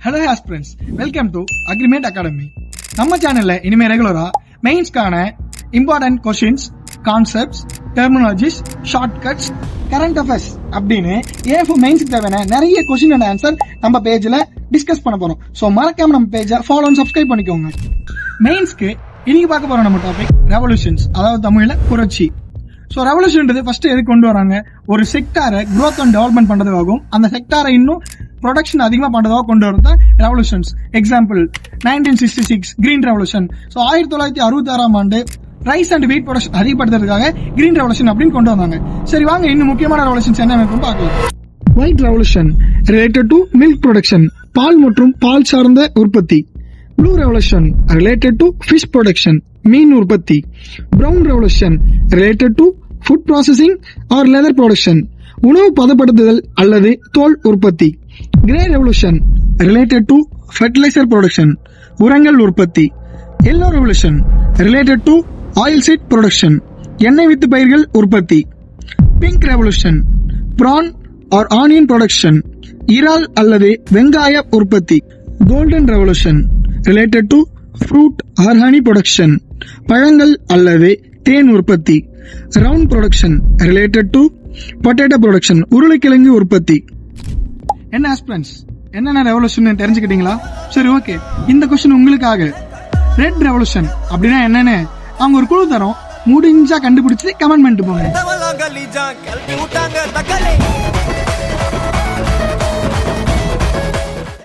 Hello aspirants, welcome to Agrimate Academy. நம்ம சேனல்ல இனிமே ரெகுலரா மெயின்ஸ்க்கான important questions, concepts, terminologies, shortcuts, current affairs அப்படின்னு மெயின்ஸ்க்கு தேவையான நிறைய கொஸ்டின் அண்ட் ஆன்சர் நம்ம பேஜ்ல டிஸ்கஸ் பண்ண போறோம். சோ மறக்காம நம்ம பேஜை ஃபாலோ அண்ட் சப்ஸ்கிரைப் பண்ணிக்கோங்க. மெயின்ஸ்க்கு இன்னைக்கு பார்க்க போற நம்ம டாபிக் ரெவல்யூஷன்ஸ், அதாவது தமிழ்ல புரட்சி. சோ ரெவல்யூஷன்ன்றது ஃபர்ஸ்ட் எதுக்கு கொண்டு வராங்க? ஒரு செக்டாரை growth and டெவலப்மெண்ட் பண்றதுக்காகவும் அந்த செக்டாரை இன்னும் ப்ரொடக்ஷன் அதிகமா பண்றதாக கொண்டு வரது revolutions. Example 1966 green revolution. So 1966ஆம் ஆண்டு ரைஸ் அண்ட் வீட் ப்ரொடக்ஷன் அதிகப்படுத்துறதுக்காக கிரீன் ரெவல்யூஷன் அப்படின்னு கொண்டு வந்தாங்க. சரி வாங்க, இன்னும் முக்கியமான ரெவல்யூஷன்ஸ் என்ன பார்க்கலாம். White revolution related to milk production, பால் மற்றும் பால் சார்ந்த உற்பத்தி. Blue revolution related to fish production, மீன் உற்பத்தி. Brown revolution related to food processing or leather production, உணவு பதப்படுத்துதல் அல்லது தோல் உற்பத்தி. Grey revolution related to fertiliser production, உரங்கள் உற்பத்தி. Yellow revolution related to oil seed production, எண்ணெய் வித்து பயிர்கள் உற்பத்தி. Pink revolution prawn or onion production, இறால் அல்லது வெங்காய உற்பத்தி. Golden revolution related to fruit R honey production, பழங்கள் அல்லது தேன் உற்பத்தி. Round production related to potato production, உருளைக்கிழங்கு உற்பத்தி. என்ன ஆஸ்பிரண்ட்ஸ், என்னென்ன ரெவல்யூஷன் தெரிஞ்சுக்கிட்டீங்களா? சரி ஓகே, இந்த கொஸ்டின் உங்களுக்காக. ரெட் ரெவல்யூஷன் அப்படின்னா என்னன்னு அவங்க ஒரு குழு தரோம், முடிஞ்சா கண்டுபிடிச்சு கமெண்ட் பண்ணிட்டு போங்க.